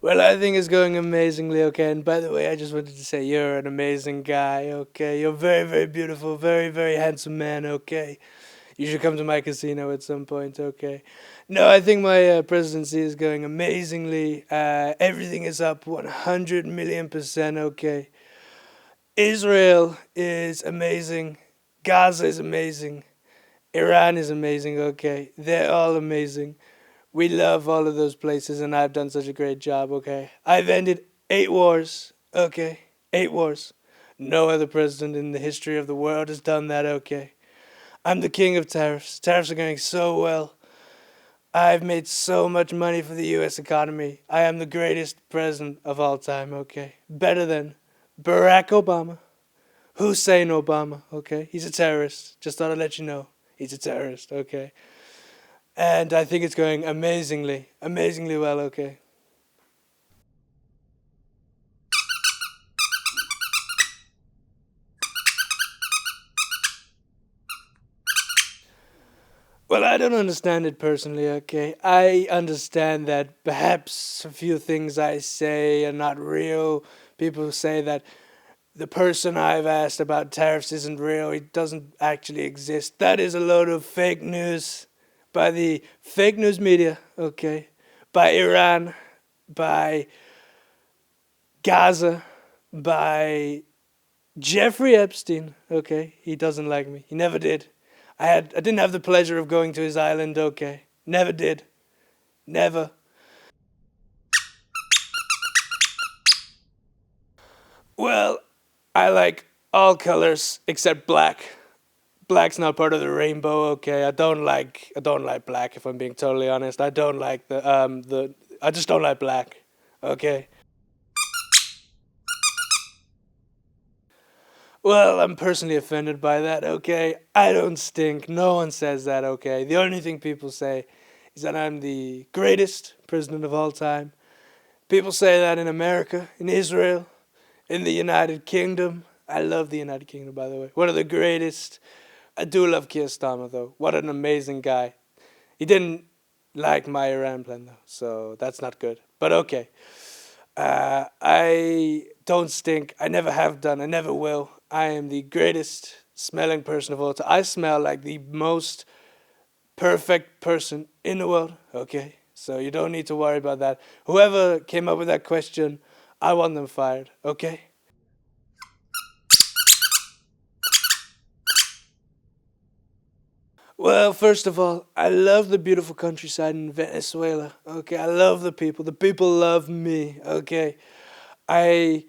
Well, I think it's going amazingly, okay? And by the way, I just wanted to say you're an amazing guy, okay? You're very, very beautiful, very, very handsome man, okay? You should come to my casino at some point, okay? No, I think my presidency is going amazingly. Everything is up 100 million percent, okay? Israel is amazing. Gaza is amazing. Iran is amazing, okay? They're all amazing. We love all of those places, and I've done such a great job, okay? I've ended 8 wars, okay? 8 wars. No other president in the history of the world has done that, okay? I'm the king of tariffs. Tariffs are going so well. I've made so much money for the US economy. I am the greatest president of all time, okay? Better than Barack Obama, Hussein Obama, okay? He's a terrorist. Just thought I'd let you know. He's a terrorist, okay? And I think it's going amazingly, amazingly well, okay? Well, I don't understand it personally, okay? I understand that perhaps a few things I say are not real. People say that the person I've asked about tariffs isn't real, he doesn't actually exist. That is a load of fake news by the fake news media, okay? By Iran, by Gaza, by Jeffrey Epstein, okay? He doesn't like me. He never did. I didn't have the pleasure of going to his island, okay? Never did. Never. Well, I like all colors except black. Black's not part of the rainbow, okay? I don't like black if I'm being totally honest. I don't like the I just don't like black. Okay? Well, I'm personally offended by that, okay? I don't stink. No one says that, okay? The only thing people say is that I'm the greatest president of all time. People say that in America, in Israel, in the United Kingdom. I love the United Kingdom, by the way. One of the greatest. I do love Keir Starmer, though. What an amazing guy. He didn't like my Iran plan, though, so that's not good. But okay. I don't stink. I never have done. I never will. I am the greatest smelling person of all time. I smell like the most perfect person in the world. Okay, so you don't need to worry about that. Whoever came up with that question, I want them fired. Okay. Well, first of all, I love the beautiful countryside in Venezuela. Okay, I love the people. The people love me. Okay, I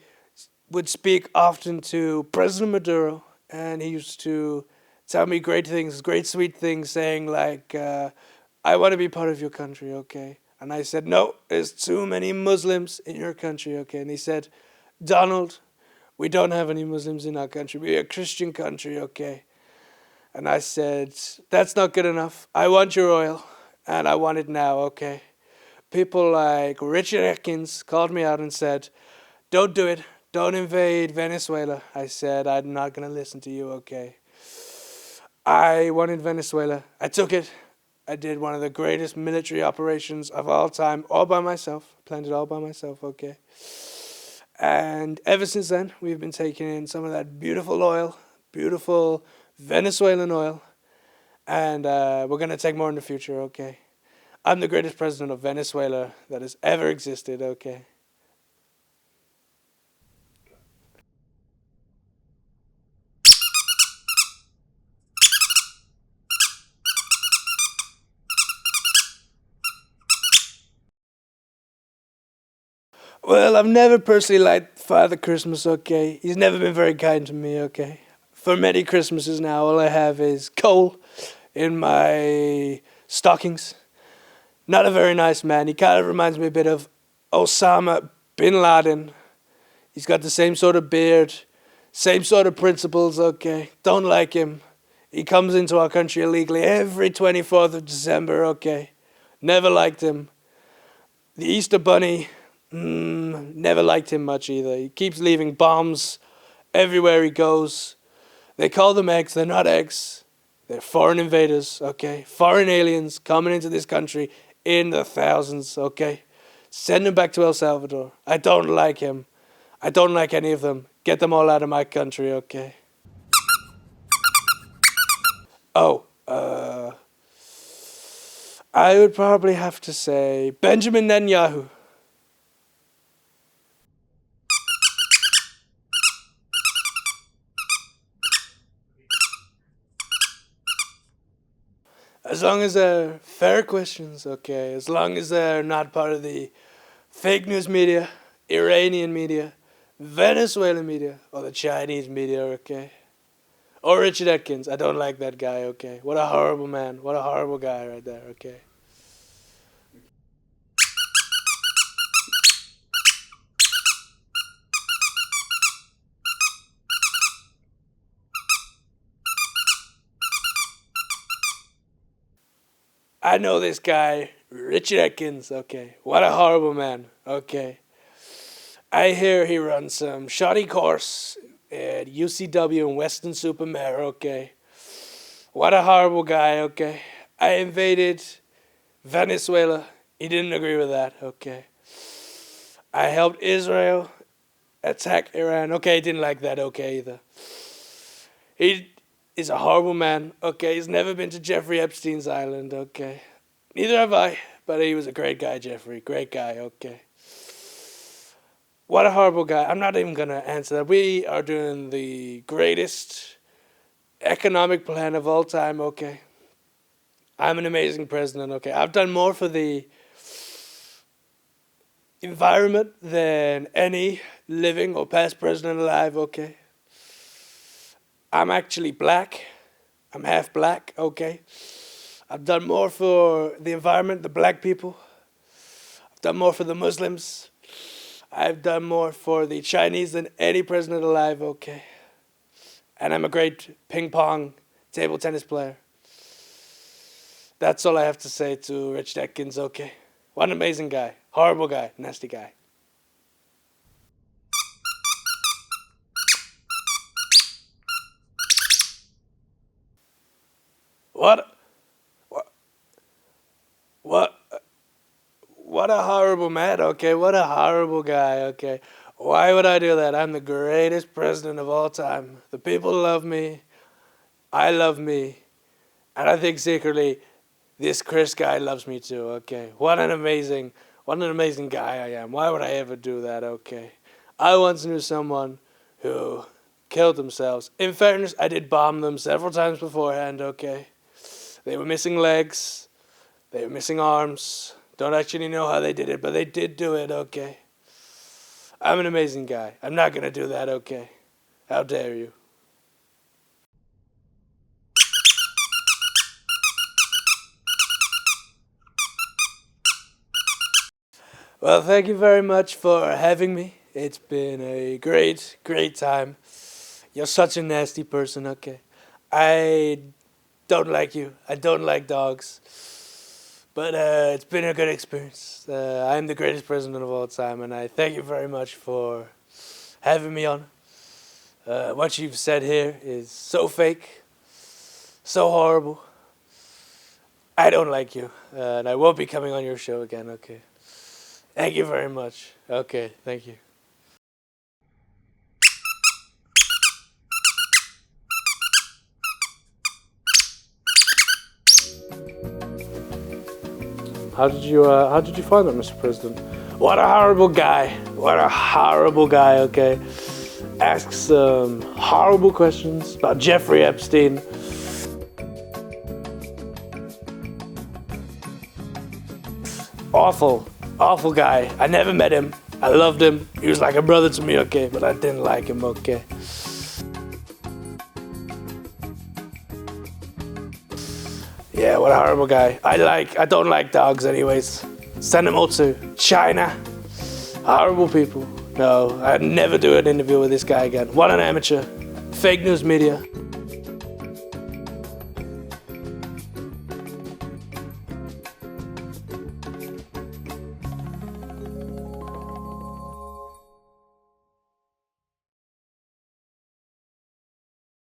would speak often to President Maduro, and he used to tell me great things, great sweet things, saying like, "I want to be part of your country." Okay, and I said, "No, there's too many Muslims in your country." Okay, and he said, "Donald, we don't have any Muslims in our country. We're a Christian country." Okay, and I said, "That's not good enough. I want your oil, and I want it now." Okay, people like Richard Atkins called me out and said, "Don't do it. Don't invade Venezuela." I said, "I'm not going to listen to you, okay?" I wanted Venezuela. I took it. I did one of the greatest military operations of all time, all by myself. Planned it all by myself, okay? And ever since then, we've been taking in some of that beautiful oil, beautiful Venezuelan oil, and we're going to take more in the future, okay? I'm the greatest president of Venezuela that has ever existed, okay? Well, I've never personally liked Father Christmas, okay? He's never been very kind to me, okay? For many Christmases now, all I have is coal in my stockings. Not a very nice man. He kind of reminds me a bit of Osama bin Laden. He's got the same sort of beard, same sort of principles, okay? Don't like him. He comes into our country illegally every 24th of December, okay? Never liked him. The Easter Bunny, never liked him much either. He keeps leaving bombs everywhere he goes. They call them eggs. They're not eggs. They're foreign invaders, okay? Foreign aliens coming into this country in the thousands, okay? Send him back to El Salvador. I don't like him. I don't like any of them. Get them all out of my country, okay? Oh, I would probably have to say Benjamin Netanyahu. As long as they're fair questions, okay? As long as they're not part of the fake news media, Iranian media, Venezuelan media, or the Chinese media, okay? Or Richard Atkins. I don't like that guy, okay? What a horrible man. What a horrible guy right there, okay? I know this guy, Richard Atkins, okay? What a horrible man, okay? I hear he runs some shoddy course at UCW in Western Supermare, okay? What a horrible guy, okay? I invaded Venezuela. He didn't agree with that, okay? I helped Israel attack Iran. Okay, he didn't like that, okay, either. He is a horrible man, okay? He's never been to Jeffrey Epstein's island, okay? Neither have I, but he was a great guy, Jeffrey. Great guy, okay? What a horrible guy. I'm not even going to answer that. We are doing the greatest economic plan of all time, okay? I'm an amazing president, okay? I've done more for the environment than any living or past president alive, okay? I'm actually black. I'm half black, okay? I've done more for the environment, the black people. I've done more for the Muslims. I've done more for the Chinese than any president alive, okay? And I'm a great ping pong table tennis player. That's all I have to say to Rich Atkins, okay? What an amazing guy. Horrible guy. Nasty guy. What? What? What a horrible man, okay? What a horrible guy, okay? Why would I do that? I'm the greatest president of all time. The people love me. I love me. And I think secretly, this Chris guy loves me too, okay? What an amazing guy I am. Why would I ever do that, okay? I once knew someone who killed themselves. In fairness, I did bomb them several times beforehand, okay? They were missing legs. They were missing arms. Don't actually know how they did it, but they did do it, okay? I'm an amazing guy. I'm not gonna do that, okay? How dare you? Well, thank you very much for having me. It's been a great, great time. You're such a nasty person, okay? I don't like you. I don't like dogs. But it's been a good experience. I'm the greatest president of all time, and I thank you very much for having me on. What you've said here is so fake, so horrible. I don't like you, and I won't be coming on your show again, okay? Thank you very much. Okay, thank you. How did you find that, Mr. President? What a horrible guy. What a horrible guy, okay? Asks some horrible questions about Jeffrey Epstein. Awful guy. I never met him. I loved him. He was like a brother to me, okay? But I didn't like him, okay? Yeah, what a horrible guy. I don't like dogs anyways. Send them all to China. Horrible people. No, I'd never do an interview with this guy again. What an amateur. Fake news media.